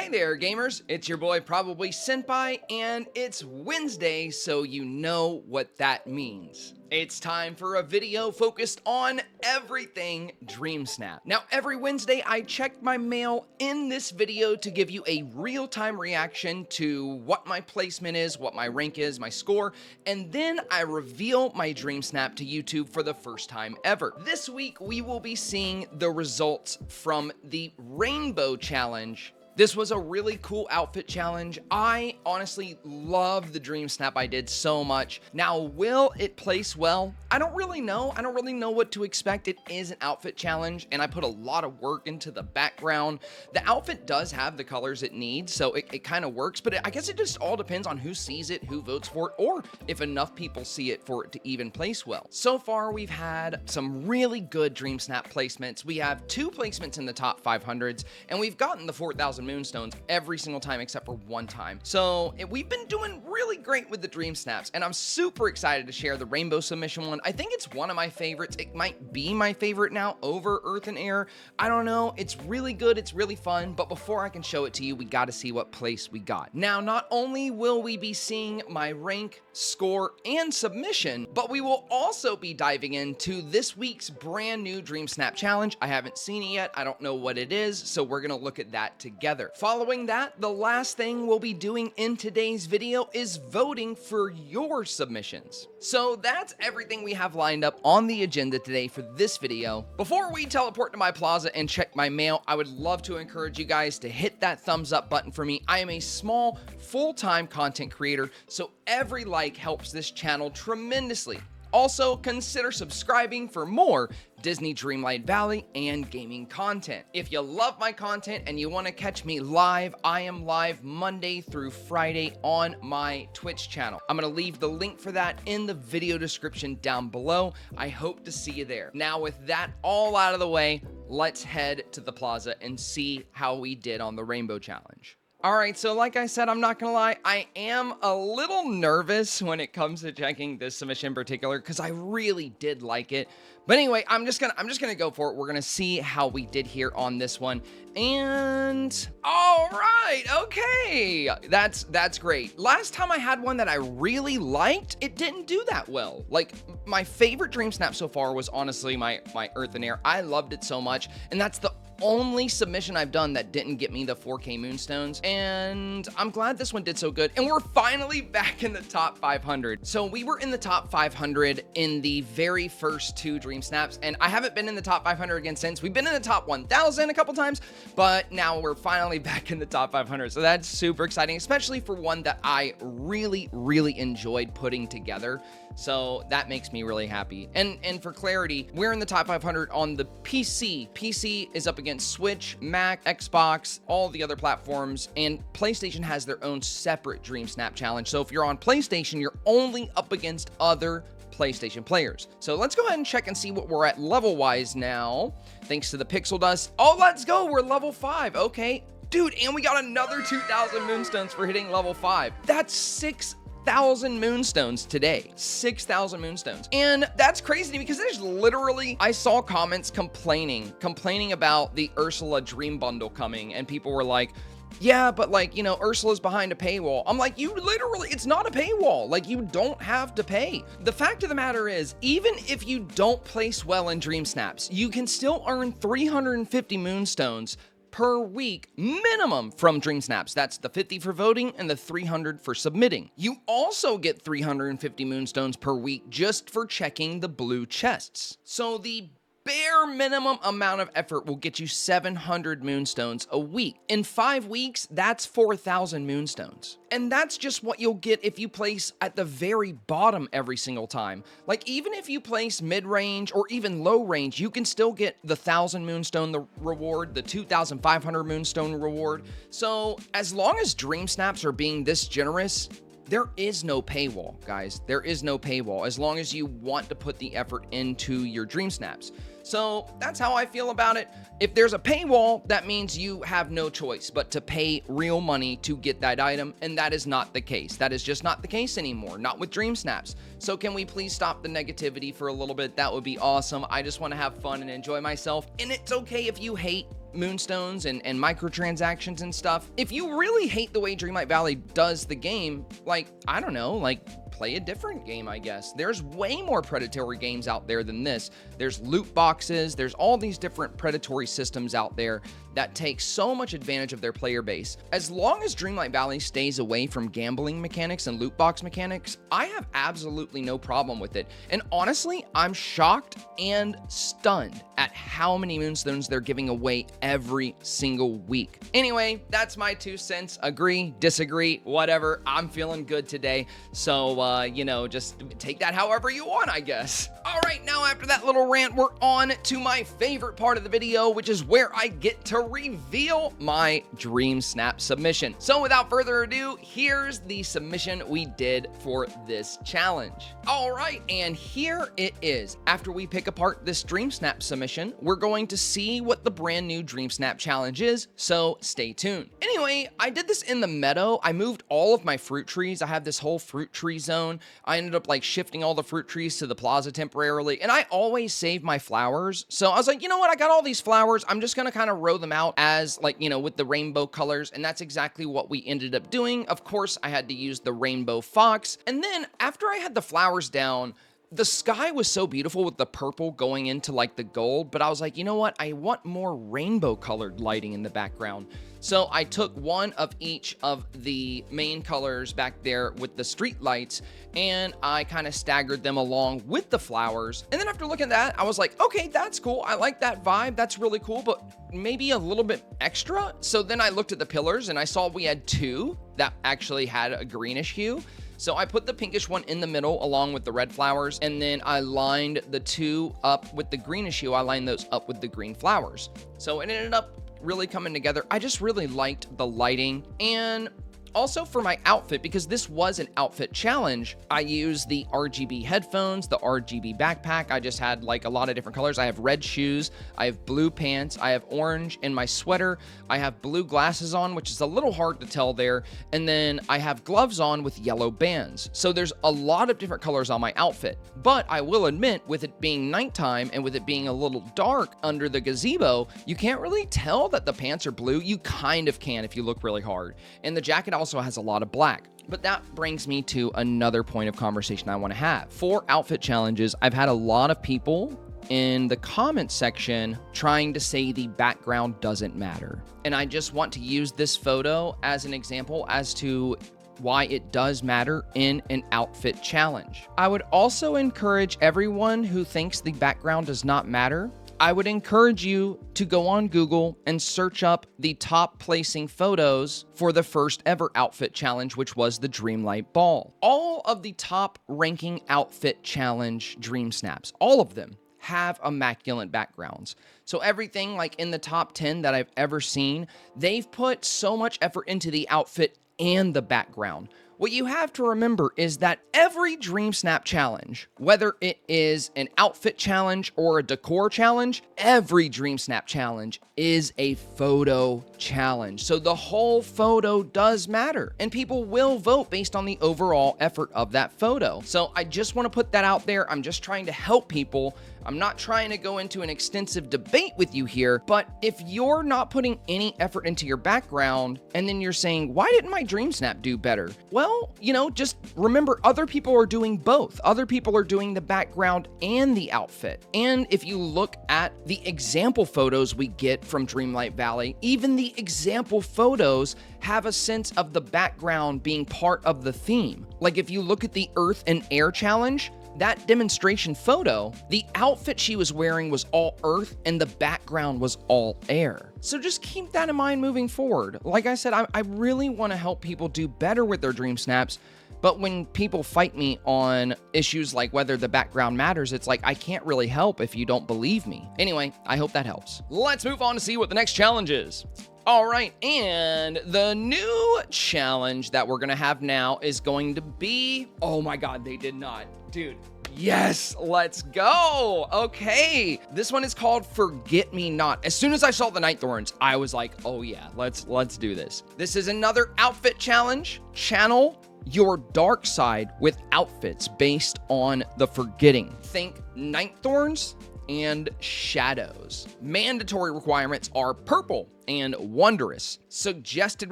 Hey there, gamers. It's your boy Probably Senpai, and it's Wednesday, so you know what that means. It's time for a video focused on everything Dreamsnap. Now, every Wednesday, I check my mail in this video to give you a real-time reaction to what my placement is, what my rank is, my score, and then I reveal my Dreamsnap to YouTube for the first time ever. This week, we will be seeing the results from the Rainbow Challenge. This was a really cool outfit challenge. I honestly love the Dreamsnap I did so much. Now, will it place well? I don't really know. I don't really know what to expect. It is an outfit challenge, and I put a lot of work into the background. The outfit does have the colors it needs, so it kind of works, but I guess it just all depends on who sees it, who votes for it, or if enough people see it for it to even place well. So far, we've had some really good Dreamsnap placements. We have 2 placements in the top 500s, and we've gotten the 4,000 Moonstones every single time except for one time. So we've been doing really great with the Dreamsnaps, and I'm super excited to share the Rainbow submission one. I think it's one of my favorites. It might be my favorite now over Earth and Air. I don't know. It's really good. It's really fun. But before I can show it to you, we got to see what place we got. Now, not only will we be seeing my rank, score, and submission, but we will also be diving into this week's brand new Dreamsnap challenge. I haven't seen it yet. I don't know what it is, so we're going to look at that together. Following that, the last thing we'll be doing in today's video is voting for your submissions. So that's everything we have lined up on the agenda today for this video. Before we teleport to my plaza and check my mail, I would love to encourage you guys to hit that thumbs up button for me. I am a small, full-time content creator, so every like helps this channel tremendously. Also, consider subscribing for more Disney Dreamlight Valley and gaming content. If you love my content and you want to catch me live, I am live Monday through Friday on my Twitch channel. I'm going to leave the link for that in the video description down below. I hope to see you there. Now, with that all out of the way, let's head to the plaza and see how we did on the Rainbow Challenge. Alright, so like I said, I'm not gonna lie, I am a little nervous when it comes to checking this submission in particular, because I really did like it. But anyway, I'm just gonna go for it. We're gonna see how we did here on this one. And alright, okay. That's great. Last time I had one that I really liked, it didn't do that well. Like, my favorite Dreamsnap so far was honestly my Earth and Air. I loved it so much, and that's the only submission I've done that didn't get me the 4K Moonstones, and I'm glad this one did so good. And we're finally back in the top 500. So we were in the top 500 in the very first 2 Dreamsnaps, and I haven't been in the top 500 again since. We've been in the top 1,000 a couple times, but now we're finally back in the top 500. So that's super exciting, especially for one that I really enjoyed putting together. So that makes me really happy. And for clarity, we're in the top 500 on the PC. PC is up against Switch, Mac, Xbox, all the other platforms, and PlayStation has their own separate Dreamsnap challenge. So if you're on PlayStation, you're only up against other PlayStation players. So let's go ahead and check and see what we're at level-wise now. Thanks to the Pixel Dust. Oh, let's go. We're level 5. Okay. Dude, and we got another 2,000 Moonstones for hitting level 5. That's 6,000 Moonstones today. 6,000 Moonstones. And that's crazy because there's literally, I saw comments complaining about the Ursula Dream Bundle coming, and people were like, yeah, but like, you know, Ursula's behind a paywall. I'm like, you literally, it's not a paywall. Like, you don't have to pay. The fact of the matter is, even if you don't place well in Dreamsnaps, you can still earn 350 Moonstones per week minimum from Dreamsnaps. That's the 50 for voting and the 300 for submitting. You also get 350 Moonstones per week just for checking the blue chests. So the bare minimum amount of effort will get you 700 Moonstones a week. In 5 weeks, that's 4,000 Moonstones. And that's just what you'll get if you place at the very bottom every single time. Like, even if you place mid-range or even low range, you can still get the 1,000 Moonstone reward, the 2,500 Moonstone reward. So as long as Dreamsnaps are being this generous, there is no paywall, guys. There is no paywall as long as you want to put the effort into your Dreamsnaps. So that's how I feel about it. If there's a paywall, that means you have no choice but to pay real money to get that item, and that is not the case. That is just not the case anymore, not with Dreamsnaps. So can we please stop the negativity for a little bit? That would be awesome. I just want to have fun and enjoy myself, and it's okay if you hate. Moonstones and microtransactions and stuff. If you really hate the way Dreamlight Valley does the game, like, I don't know, like, play a different game, I guess. There's way more predatory games out there than this. There's loot boxes, there's all these different predatory systems out there that take so much advantage of their player base. As long as Dreamlight Valley stays away from gambling mechanics and loot box mechanics, I have absolutely no problem with it. And honestly, I'm shocked and stunned at how many Moonstones they're giving away every single week. Anyway, that's my 2 cents. Agree, disagree, whatever. I'm feeling good today. So, you know, just take that however you want, I guess. All right, now after that little rant, we're on to my favorite part of the video, which is where I get to reveal my Dreamsnap submission. So without further ado, here's the submission we did for this challenge. All right, and here it is. After we pick apart this Dreamsnap submission, we're going to see what the brand new Dreamsnap challenge is, so stay tuned. Anyway, I did this in the meadow. I moved all of my fruit trees. I have this whole fruit tree zone. I ended up like shifting all the fruit trees to the plaza temporarily, and I always save my flowers. So I was like, you know what? I got all these flowers. I'm just gonna kind of row them out as like, you know, with the rainbow colors, and that's exactly what we ended up doing. Of course, I had to use the rainbow fox, and then after I had the flowers down, the sky was so beautiful with the purple going into like the gold, but I was like, you know what? I want more rainbow colored lighting in the background. So I took one of each of the main colors back there with the street lights, and I kind of staggered them along with the flowers. And then after looking at that, I was like, okay, that's cool. I like that vibe. That's really cool, but maybe a little bit extra. So then I looked at the pillars and I saw we had 2 that actually had a greenish hue. So I put the pinkish one in the middle along with the red flowers, and then I lined the 2 up with the greenish hue. I lined those up with the green flowers. So it ended up really coming together. I just really liked the lighting. And also for my outfit, because this was an outfit challenge, I used the RGB headphones, the RGB backpack. I just had like a lot of different colors. I have red shoes, I have blue pants, I have orange in my sweater, I have blue glasses on, which is a little hard to tell there, and then I have gloves on with yellow bands. So there's a lot of different colors on my outfit. But I will admit, with it being nighttime and with it being a little dark under the gazebo, you can't really tell that the pants are blue. You kind of can if you look really hard. And the jacket also has a lot of black. But that brings me to another point of conversation I want to have. For outfit challenges, I've had a lot of people in the comment section trying to say the background doesn't matter. And I just want to use this photo as an example as to why it does matter in an outfit challenge. I would also encourage everyone who thinks the background does not matter, I would encourage you to go on Google and search up the top placing photos for the first ever outfit challenge, which was the Dreamlight Ball. All of the top ranking outfit challenge Dreamsnaps, all of them have immaculate backgrounds. So everything like in the top 10 that I've ever seen, they've put so much effort into the outfit and the background. What you have to remember is that every Dreamsnap challenge, whether it is an outfit challenge or a decor challenge, every Dreamsnap challenge is a photo challenge. So the whole photo does matter, and people will vote based on the overall effort of that photo. So I just want to put that out there. I'm just trying to help people. I'm not trying to go into an extensive debate with you here, but if you're not putting any effort into your background and then you're saying, why didn't my Dreamsnap do better? Well, you know, just remember other people are doing both. Other people are doing the background and the outfit. And if you look at the example photos we get from Dreamlight Valley, even the example photos have a sense of the background being part of the theme. Like if you look at the Earth and Air challenge, that demonstration photo, the outfit she was wearing was all earth and the background was all air. So just keep that in mind moving forward. Like I said, I really want to help people do better with their Dreamsnaps, but when people fight me on issues like whether the background matters, it's like I can't really help if you don't believe me. Anyway, I hope that helps. Let's move on to see what the next challenge is. All right, and the new challenge that we're gonna have now is going to be, oh my God, they did not. Dude, yes, let's go. Okay, this one is called Forget Me Not. As soon as I saw the Night Thorns, I was like, oh yeah, let's do this. This is another outfit challenge. Channel your dark side with outfits based on the forgetting. Think Night Thorns and shadows. Mandatory requirements are purple and wondrous. Suggested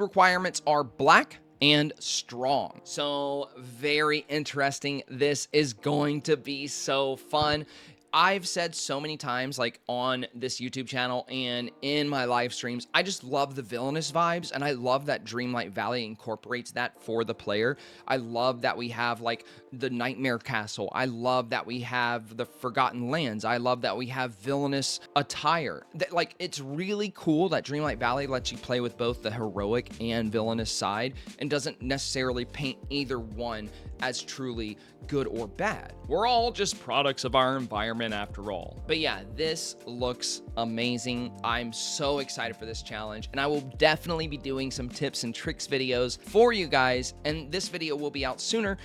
requirements are black and strong. So very interesting. This is going to be so fun. I've said so many times, like on this YouTube channel and in my live streams, I just love the villainous vibes, and I love that Dreamlight Valley incorporates that for the player. I love that we have like the Nightmare Castle. I love that we have the Forgotten Lands. I love that we have villainous attire. Like, it's really cool that Dreamlight Valley lets you play with both the heroic and villainous side and doesn't necessarily paint either one as truly good or bad. We're all just products of our environment after all. But yeah, this looks amazing. I'm so excited for this challenge, and I will definitely be doing some tips and tricks videos for you guys, and this video will be out sooner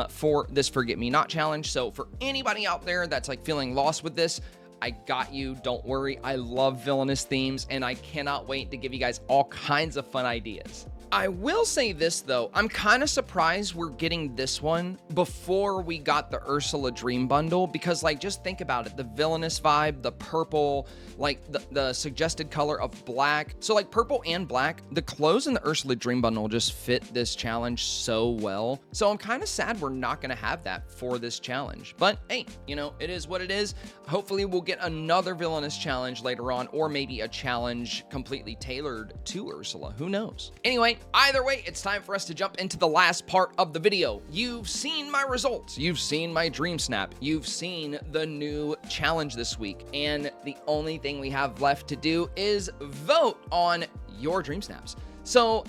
for this Forget Me Not challenge. So for anybody out there that's like feeling lost with this, I got you. Don't worry. I love villainous themes, and I cannot wait to give you guys all kinds of fun ideas. I will say this though, I'm kind of surprised we're getting this one before we got the Ursula Dream bundle, because like, just think about it, the villainous vibe, the purple, like the suggested color of black. So like purple and black, the clothes in the Ursula Dream bundle just fit this challenge so well. So I'm kind of sad we're not going to have that for this challenge, but hey, you know, it is what it is. Hopefully we'll get another villainous challenge later on, or maybe a challenge completely tailored to Ursula. Who knows? Anyway, either way, it's time for us to jump into the last part of the video. You've seen my results. You've seen my dream snap. You've seen the new challenge this week. And the only thing we have left to do is vote on your dream snaps. So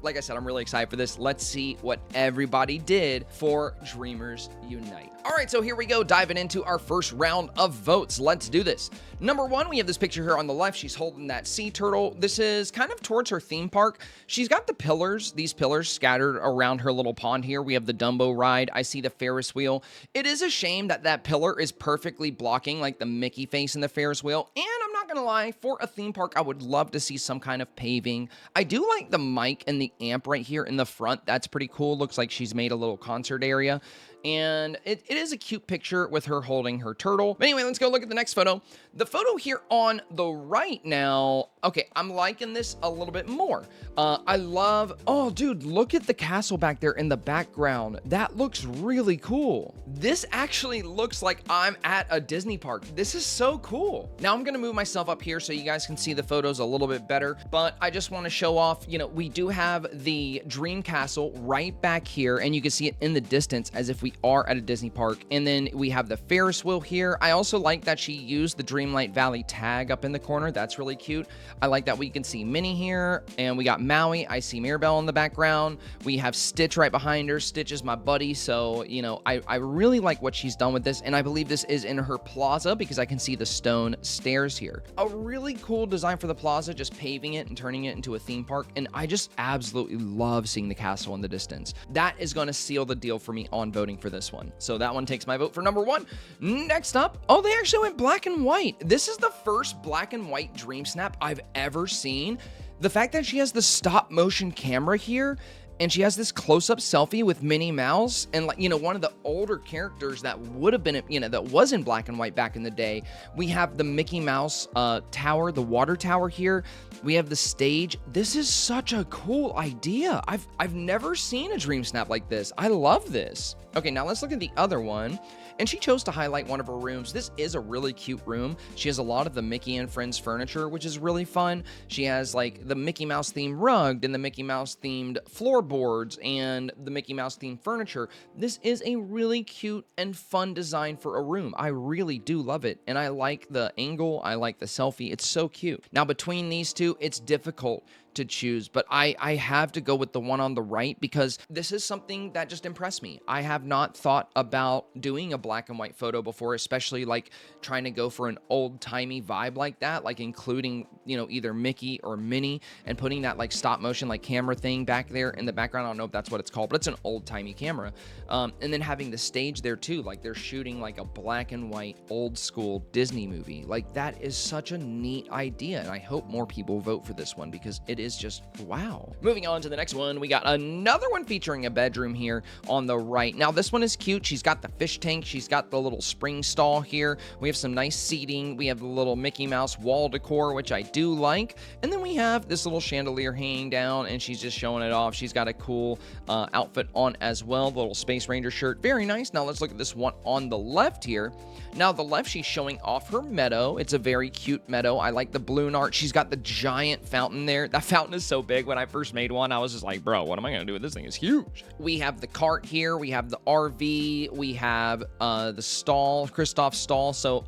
like I said, I'm really excited for this. Let's see what everybody did for Dreamers Unite. All right, so here we go, diving into our first round of votes. Let's do this. Number one, we have this picture here on the left. She's holding that sea turtle. This is kind of towards her theme park. She's got the pillars, these pillars scattered around her little pond here. We have the Dumbo ride. I see the Ferris wheel. It is a shame that that pillar is perfectly blocking like the Mickey face in the Ferris wheel. And I'm not gonna lie, for a theme park, I would love to see some kind of paving. I do like the mic and the amp right here in the front. That's pretty cool. Looks like she's made a little concert area. And it is a cute picture with her holding her turtle. But anyway, let's go look at the next photo. The photo here on the right now, okay, I'm liking this a little bit more. I love, oh dude, look at the castle back there in the background. That looks really cool. This actually looks like I'm at a Disney park. This is so cool. Now I'm gonna move myself up here so you guys can see the photos a little bit better, but I just wanna show off, you know, we do have the Dream Castle right back here, and you can see it in the distance as if we are at a Disney park. And then we have the Ferris wheel here. I also like that she used the Dreamlight Valley tag up in the corner. That's really cute. I like that we can see Minnie here, and we got Maui. I see Mirabelle in the background. We have Stitch right behind her. Stitch is my buddy, so, you know, I really like what she's done with this, and I believe this is in her plaza because I can see the stone stairs here. A really cool design for the plaza, just paving it and turning it into a theme park, and I just absolutely love seeing the castle in the distance. That is going to seal the deal for me on voting for this one. So that one takes my vote for number one. Next up, oh, they actually went black and white. This is the first black and white dream snap I've ever seen. The fact that she has the stop motion camera here, and she has this close-up selfie with Minnie Mouse, and, like, you know, one of the older characters that would have been, you know, that was in black and white back in the day. We have the Mickey Mouse tower, the water tower here. We have the stage. This is such a cool idea. I've never seen a dream snap like this. I love this. Okay, now let's look at the other one. And she chose to highlight one of her rooms. This is a really cute room. She has a lot of the Mickey and Friends furniture, which is really fun. She has like the Mickey Mouse themed rug and the Mickey Mouse themed floorboards and the Mickey Mouse themed furniture. This is a really cute and fun design for a room. I really do love it. And I like the angle. I like the selfie. It's so cute. Now between these two, it's difficult to choose, but I have to go with the one on the right because this is something that just impressed me. I have not thought about doing a black and white photo before, especially like trying to go for an old-timey vibe like that, like including, you know, either Mickey or Minnie and putting that like stop motion like camera thing back there in the background. I don't know if that's what it's called, but it's an old-timey camera. And then having the stage there too, like they're shooting like a black and white old school Disney movie. Like that is such a neat idea, and I hope more people vote for this one because it is just wow. Moving on to the next one, we got another one featuring a bedroom here on the right. Now, this one is cute. She's got the fish tank. She's got the little spring stall here. We have some nice seating. We have the little Mickey Mouse wall decor, which I do like. And then we have this little chandelier hanging down, and she's just showing it off. She's got a cool outfit on as well. The little Space Ranger shirt. Very nice. Now, let's look at this one on the left here. Now, the left, she's showing off her meadow. It's a very cute meadow. I like the balloon art. She's got the giant fountain there. That fountain is so big. When I first made one, I was just like, bro, what am I going to do with this thing? It's huge. We have the cart here. We have the RV. We have the stall, Kristoff's stall. So,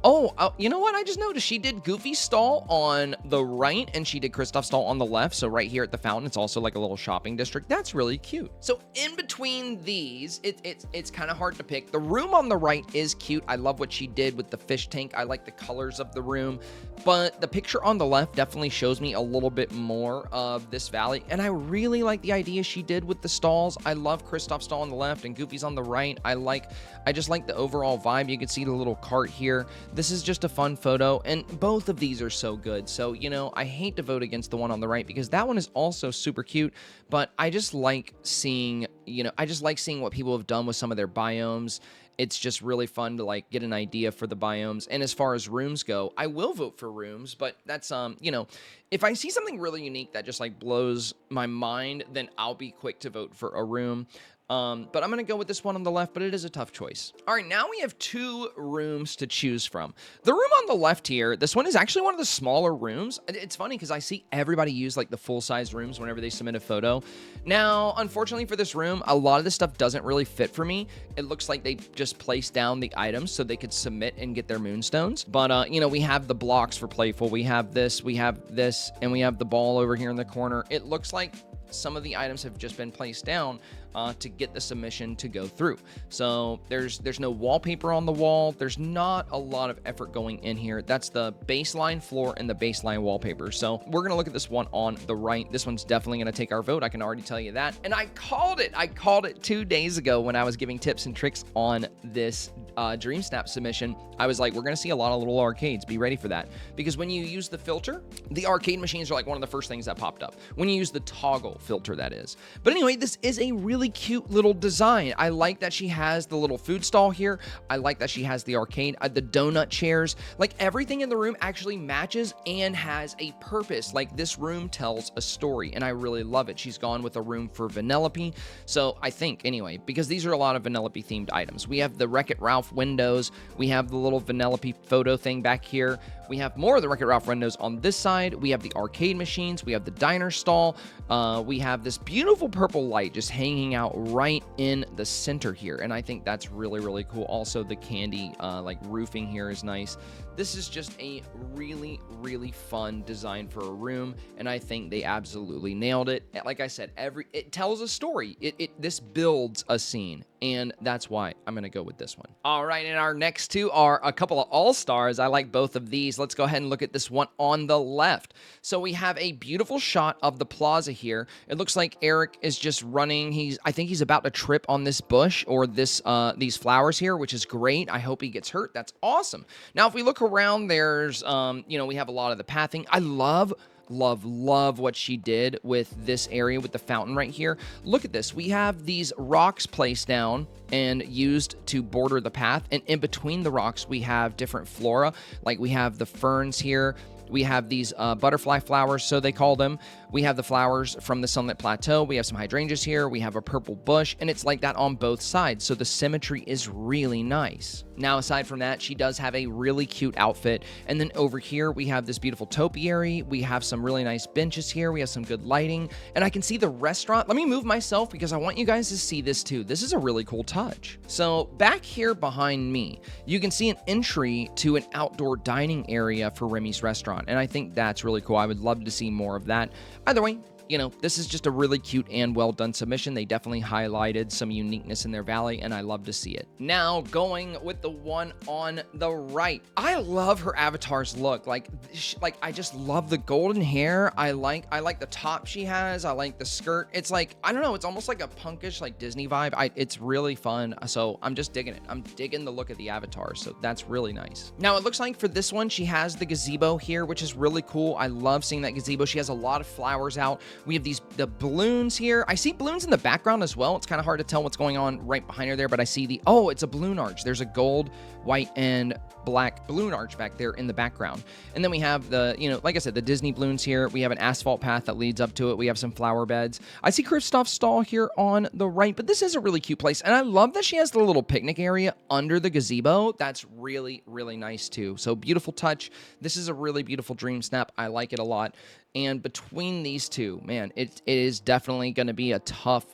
you know what? I just noticed she did Goofy's stall on the right, and she did Kristoff's stall on the left. So right here at the fountain, it's also like a little shopping district. That's really cute. So in between these, it's kind of hard to pick. The room on the right is cute. I love what she did with the fish tank. I like the colors of the room, but the picture on the left definitely shows me a little bit more of this valley, and I really like the idea she did with the stalls. I love Kristoff's stall on the left and Goofy's on the right. I just like the overall vibe. You can see the little cart here. This is just a fun photo, and both of these are so good. So, you know, I hate to vote against the one on the right because that one is also super cute, but I just like seeing, what people have done with some of their biomes. It's just really fun to like get an idea for the biomes. And as far as rooms go, I will vote for rooms, but that's, if I see something really unique that just like blows my mind, then I'll be quick to vote for a room. But I'm going to go with this one on the left, but it is a tough choice. All right, now we have two rooms to choose from. The room on the left here, this one is actually one of the smaller rooms. It's funny because I see everybody use like the full-size rooms whenever they submit a photo. Now, unfortunately for this room, a lot of this stuff doesn't really fit for me. It looks like they just placed down the items so they could submit and get their Moonstones. But, we have the blocks for Playful. We have this, and we have the ball over here in the corner. It looks like some of the items have just been placed down to get the submission to go through. So there's no wallpaper on the wall. There's not a lot of effort going in here. That's the baseline floor and the baseline wallpaper. So we're going to look at this one on the right. This one's definitely going to take our vote. I can already tell you that. And I called it. I called it 2 days ago when I was giving tips and tricks on this Dreamsnap submission. I was like, we're going to see a lot of little arcades. Be ready for that. Because when you use the filter, the arcade machines are like one of the first things that popped up. When you use the toggle filter, that is. But anyway, this is a really cute little design. I like that she has the little food stall here. I like that she has the arcade, the donut chairs. Like everything in the room actually matches and has a purpose. Like this room tells a story and I really love it. She's gone with a room for Vanellope. So I think anyway, because these are a lot of Vanellope themed items. We have the Wreck-It Ralph windows. We have the little Vanellope photo thing back here. We have more of the Wreck-It Ralph windows on this side. We have the arcade machines. We have the diner stall. We have this beautiful purple light just hanging out right in the center here. And I think that's really, really cool. Also, the candy like roofing here is nice. This is just a really, really fun design for a room. And I think they absolutely nailed it. Like I said, it tells a story. This builds a scene. And that's why I'm going to go with this one. All right, and our next two are a couple of all-stars. I like both of these. Let's go ahead and look at this one on the left. So we have a beautiful shot of the plaza here. It looks like Eric is just running. I think he's about to trip on this bush or these flowers here, which is great. I hope he gets hurt. That's awesome. Now, if we look around, there's, we have a lot of the pathing. I love what she did with this area with the fountain right here. Look at this. We have these rocks placed down and used to border the path. And in between the rocks, we have different flora. Like we have the ferns here. We have these butterfly flowers, so they call them. We have the flowers from the Sunlit Plateau. We have some hydrangeas here. We have a purple bush, and it's like that on both sides, so the symmetry is really nice. Now, aside from that, she does have a really cute outfit, and then over here, we have this beautiful topiary. We have some really nice benches here. We have some good lighting, and I can see the restaurant. Let me move myself because I want you guys to see this too. This is a really cool touch. So back here behind me, you can see an entry to an outdoor dining area for Remy's restaurant. And I think that's really cool. I would love to see more of that. Either way, you know, this is just a really cute and well done submission. They definitely highlighted some uniqueness in their valley, and I love to see it. Now, going with the one on the right. I love her avatar's look. Like I just love the golden hair. I like the top she has. I like the skirt. It's like, I don't know, it's almost like a punkish, like Disney vibe. It's really fun. So I'm just digging it. I'm digging the look of the avatar. So that's really nice. Now, it looks like for this one, she has the gazebo here, which is really cool. I love seeing that gazebo. She has a lot of flowers out. We have the balloons here. I see balloons in the background as well. It's kind of hard to tell what's going on right behind her there, but I see oh, it's a balloon arch. There's a gold, white, and black balloon arch back there in the background. And then we have the, you know, like I said, the Disney balloons here. We have an asphalt path that leads up to it. We have some flower beds. I see Kristoff's stall here on the right, but this is a really cute place. And I love that she has the little picnic area under the gazebo. That's really, really nice too. So beautiful touch. This is a really beautiful dream snap. I like it a lot. And between these two, man, it is definitely going to be a tough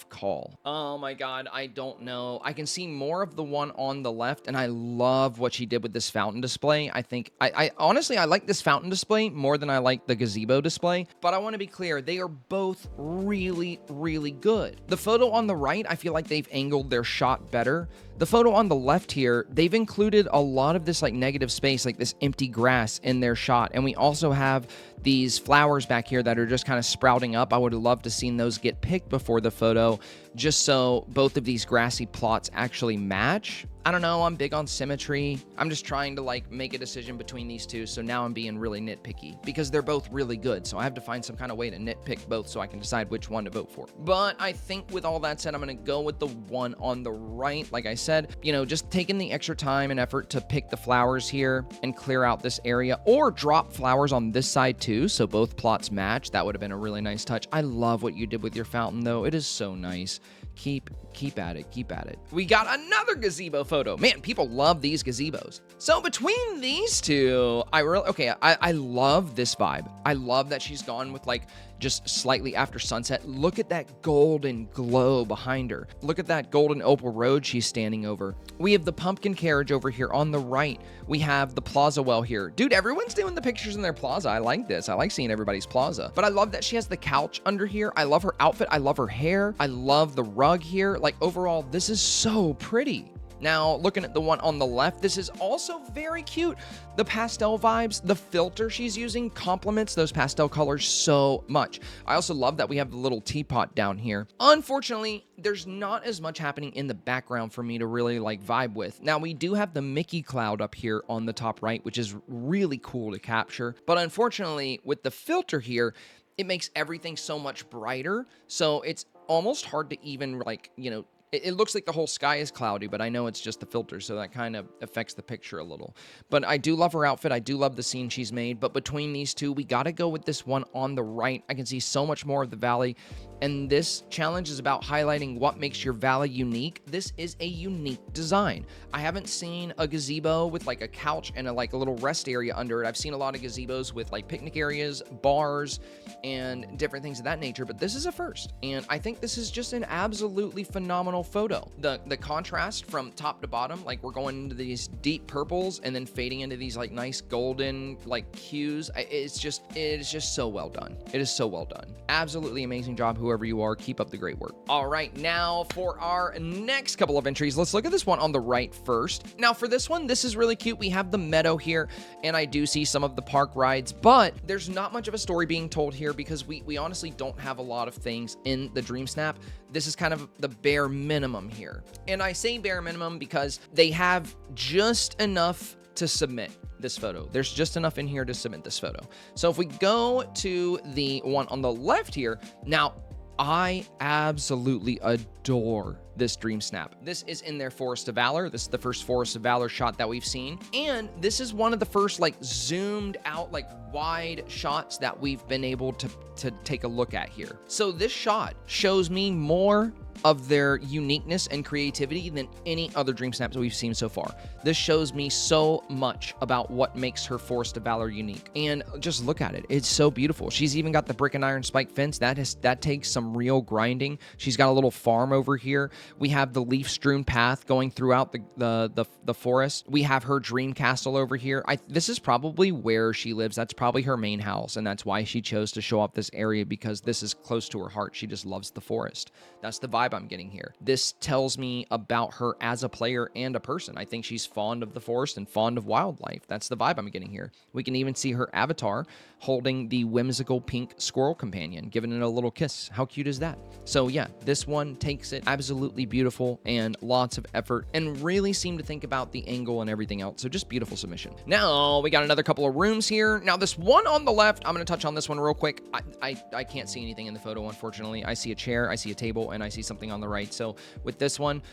call. Oh my God, I don't know. I can see more of the one on the left, and I love what she did with this fountain display. I think, I honestly, I like this fountain display more than I like the gazebo display, but I want to be clear, they are both really, really good. The photo on the right, I feel like they've angled their shot better. The photo on the left here, they've included a lot of this like negative space, like this empty grass in their shot. And we also have these flowers back here that are just kind of sprouting up. I would have loved to seen those get picked before the photo, just so both of these grassy plots actually match. I don't know, I'm big on symmetry. I'm just trying to like make a decision between these two, so now I'm being really nitpicky because they're both really good, so I have to find some kind of way to nitpick both so I can decide which one to vote for. But I think with all that said, I'm gonna go with the one on the right. Like I said, you know, just taking the extra time and effort to pick the flowers here and clear out this area, or drop flowers on this side too, so both plots match. That would have been a really nice touch. I love what you did with your fountain though. It is so nice. Keep at it. Keep at it. We got another gazebo photo. Man, people love these gazebos. So between these two, I love this vibe. I love that she's gone with like just slightly after sunset. Look at that golden glow behind her. Look at that golden opal road she's standing over. We have the pumpkin carriage over here on the right. We have the plaza well here. Dude, everyone's doing the pictures in their plaza. I like this. I like seeing everybody's plaza. But I love that she has the couch under here. I love her outfit. I love her hair. I love the rug here. Like overall, this is so pretty. Now, looking at the one on the left, this is also very cute. The pastel vibes, the filter she's using complements those pastel colors so much. I also love that we have the little teapot down here. Unfortunately, there's not as much happening in the background for me to really like vibe with. Now, we do have the Mickey cloud up here on the top right, which is really cool to capture. But unfortunately, with the filter here, it makes everything so much brighter. So it's almost hard to even like, you know, it looks like the whole sky is cloudy, but I know it's just the filter, so that kind of affects the picture a little. But I do love her outfit. I do love the scene she's made. But between these two, we got to go with this one on the right. I can see so much more of the valley. And this challenge is about highlighting what makes your valley unique. This is a unique design. I haven't seen a gazebo with like a couch and a little rest area under it. I've seen a lot of gazebos with like picnic areas, bars, and different things of that nature, but this is a first. And I think this is just an absolutely phenomenal photo. The contrast from top to bottom, like we're going into these deep purples and then fading into these like nice golden like hues. It is just so well done. It is so well done. Absolutely amazing job, whoever you are. Keep up the great work. All right, now for our next couple of entries, let's look at this one on the right first. Now for this one, this is really cute. We have the meadow here, and I do see some of the park rides, but there's not much of a story being told here because we honestly don't have a lot of things in the Dreamsnap. This is kind of the bare minimum here. And I say bare minimum because they have just enough to submit this photo. There's just enough in here to submit this photo. So if we go to the one on the left here, now I absolutely adore this Dreamsnap. This is in their Forest of Valor. This is the first Forest of Valor shot that we've seen. And this is one of the first like zoomed out, like wide shots that we've been able to take a look at here. So this shot shows me more of their uniqueness and creativity than any other Dreamsnaps that we've seen so far. This shows me so much about what makes her Forest of Valor unique. And just look at it. It's so beautiful. She's even got the brick and iron spike fence. That takes some real grinding. She's got a little farm over here. We have the leaf strewn path going throughout the forest. We have her dream castle over here. This is probably where she lives. That's probably her main house, and that's why she chose to show off this area, because this is close to her heart. She just loves the forest. That's the vibe I'm getting here. This tells me about her as a player and a person. I think she's fond of the forest and fond of wildlife. That's the vibe I'm getting here. We can even see her avatar holding the whimsical pink squirrel companion, giving it a little kiss. How cute is that? So yeah, this one takes it absolutely beautiful and lots of effort, and really seemed to think about the angle and everything else. So just beautiful submission. Now we got another couple of rooms here. Now this one on the left, I'm going to touch on this one real quick. I can't see anything in the photo, unfortunately. I see a chair, I see a table, and I see something on the right. So with this one,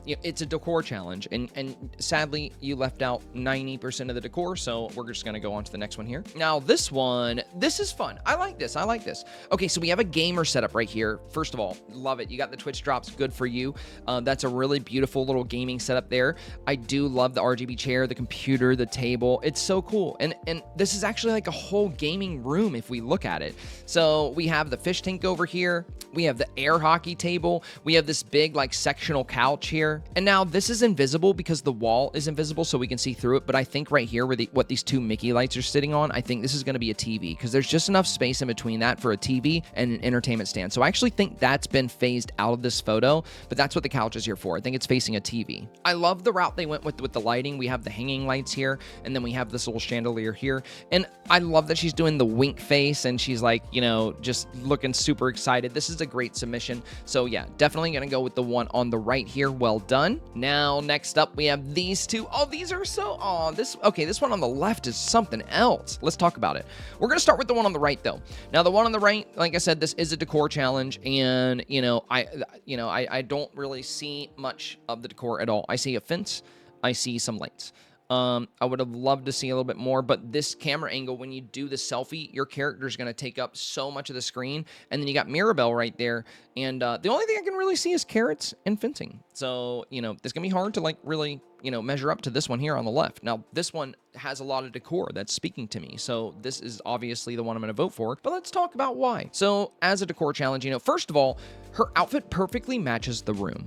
it's a decor challenge, and sadly you left out 90% of the decor, so we're just going to go on to the next one here. Now this one, this is fun. I like this. Okay, so we have a gamer setup right here. First of all, love it. You got the Twitch drops, good for you. That's a really beautiful little gaming setup there. I do love the RGB chair, the computer, the table. It's so cool. And this is actually like a whole gaming room if we look at it. So we have the fish tank over here. We have the air hockey table. We have this big like sectional couch here. And now this is invisible because the wall is invisible, so we can see through it. But I think right here where what these two Mickey lights are sitting on, I think this is going to be a TV, because there's just enough space in between that for a TV and an entertainment stand. So I actually think that's been phased out of this photo, but that's what the couch is here for. I think it's facing a TV. I love the route they went with the lighting. We have the hanging lights here, and then we have this little chandelier here. And I love that she's doing the wink face, and she's like, you know, just looking super excited. This is a great submission. So yeah, definitely gonna go with the one on the right here. Well done. Now, next up, we have these two. Oh, these are so, this one on the left is something else. Let's talk about it. We're gonna start with the one on the right though. Now, the one on the right, like I said, this is a decor challenge, and I don't really see much of the decor at all. I see a fence, I see some lights. I would have loved to see a little bit more, but this camera angle, when you do the selfie, your character is going to take up so much of the screen, and then you got Mirabelle right there, and the only thing I can really see is carrots and fencing. So, it's going to be hard to, like, really, measure up to this one here on the left. Now, this one has a lot of decor that's speaking to me, so this is obviously the one I'm going to vote for, but let's talk about why. So, as a decor challenge, first of all, her outfit perfectly matches the room,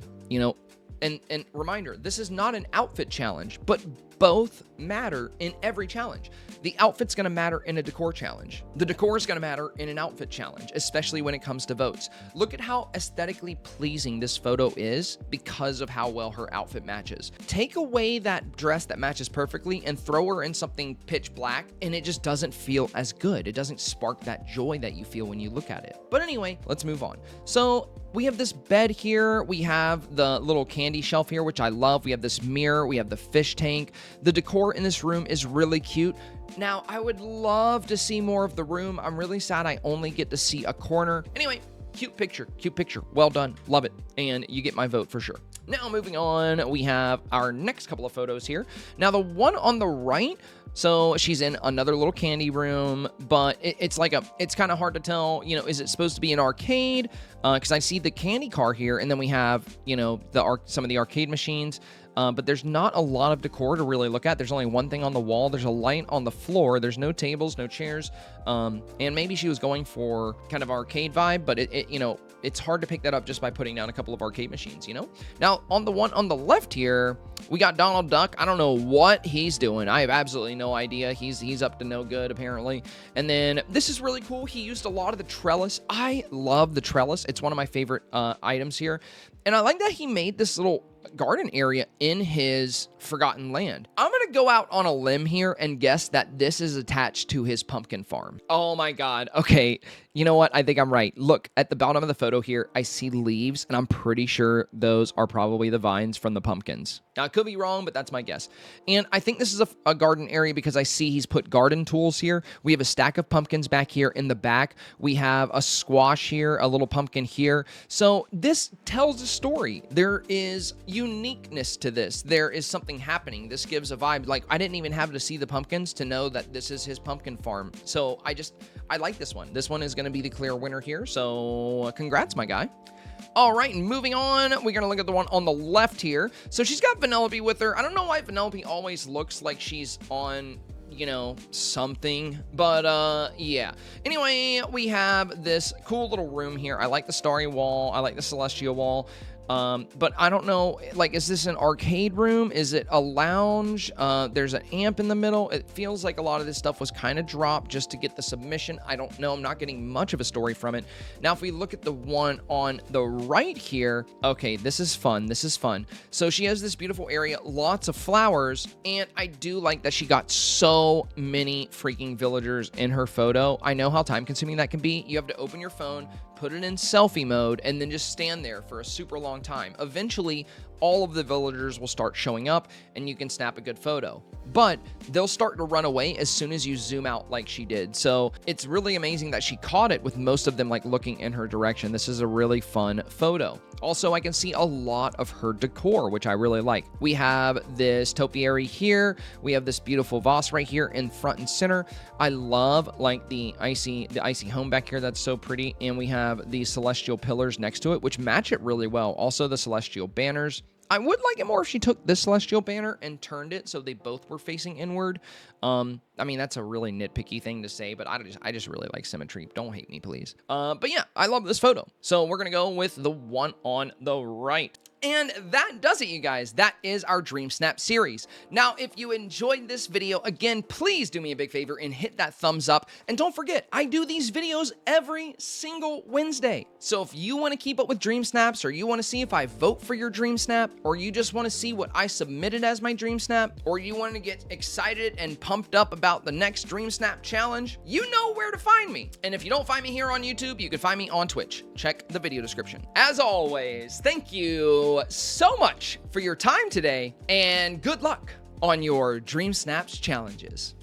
And reminder, this is not an outfit challenge, but both matter in every challenge. The outfit's gonna matter in a decor challenge. The decor is gonna matter in an outfit challenge, especially when it comes to votes. Look at how aesthetically pleasing this photo is because of how well her outfit matches. Take away that dress that matches perfectly and throw her in something pitch black, and it just doesn't feel as good. It doesn't spark that joy that you feel when you look at it. But anyway, let's move on. So, we have this bed here. We have the little candy shelf here, which I love. We have this mirror. We have the fish tank. The decor in this room is really cute. Now, I would love to see more of the room. I'm really sad I only get to see a corner. Anyway, cute picture. Well done. Love it. And you get my vote for sure. Now, moving on, we have our next couple of photos here. Now, the one on the right, so she's in another little candy room, but it's kind of hard to tell, is it supposed to be an arcade? Because I see the candy car here, and then we have, some of the arcade machines. But there's not a lot of decor to really look at. There's only one thing on the wall. There's a light on the floor. There's no tables, no chairs. And maybe she was going for kind of arcade vibe, but it's hard to pick that up just by putting down a couple of arcade machines, Now, on the one on the left here, we got Donald Duck. I don't know what he's doing. I have absolutely no idea. He's up to no good, apparently. And then this is really cool. He used a lot of the trellis. I love the trellis. It's one of my favorite items here. And I like that he made this little garden area in his Forgotten Land. I'm gonna go out on a limb here and guess that this is attached to his pumpkin farm. Oh my god. Okay, you know what? I think I'm right. Look, at the bottom of the photo here, I see leaves, and I'm pretty sure those are probably the vines from the pumpkins. Now, I could be wrong, but that's my guess. And I think this is a garden area because I see he's put garden tools here. We have a stack of pumpkins back here in the back. We have a squash here, a little pumpkin here. So this tells a story. There is uniqueness to this. There is something happening. This gives a vibe. Like, I didn't even have to see the pumpkins to know that this is his pumpkin farm. So I like this one. This one is going to be the clear winner here. So congrats, my guy. All right, and moving on, we're gonna look at the one on the left here. So she's got Vanellope with her. I don't know why Vanellope always looks like she's on, you know, something, but yeah. Anyway, we have this cool little room here. I like the starry wall. I like the celestial wall. But I don't know, like, is this an arcade room? Is it a lounge? There's an amp in the middle. It feels like a lot of this stuff was kind of dropped just to get the submission. I don't know. I'm not getting much of a story from it. Now, if we look at the one on the right here, okay, this is fun. This is fun. So she has this beautiful area, lots of flowers, and I do like that she got so many freaking villagers in her photo. I know how time consuming that can be. You have to open your phone, put it in selfie mode, and then just stand there for a super long time. Eventually, all of the villagers will start showing up and you can snap a good photo. But they'll start to run away as soon as you zoom out like she did. So it's really amazing that she caught it with most of them like looking in her direction. This is a really fun photo. Also, I can see a lot of her decor, which I really like. We have this topiary here. We have this beautiful vase right here in front and center. I love like the icy home back here. That's so pretty. And we have the celestial pillars next to it, which match it really well. Also the celestial banners. I would like it more if she took this celestial banner and turned it so they both were facing inward. I mean, that's a really nitpicky thing to say, but I just really like symmetry. Don't hate me, please. But yeah, I love this photo. So we're gonna go with the one on the right. And that does it, you guys. That is our Dreamsnap series. Now, if you enjoyed this video, again, please do me a big favor and hit that thumbs up. And don't forget, I do these videos every single Wednesday. So if you want to keep up with Dreamsnaps, or you want to see if I vote for your Dreamsnap, or you just want to see what I submitted as my Dreamsnap, or you want to get excited and pumped up about the next Dreamsnap challenge, you know where to find me. And if you don't find me here on YouTube, you can find me on Twitch. Check the video description. As always, thank you so much for your time today, and good luck on your Dreamsnaps challenges.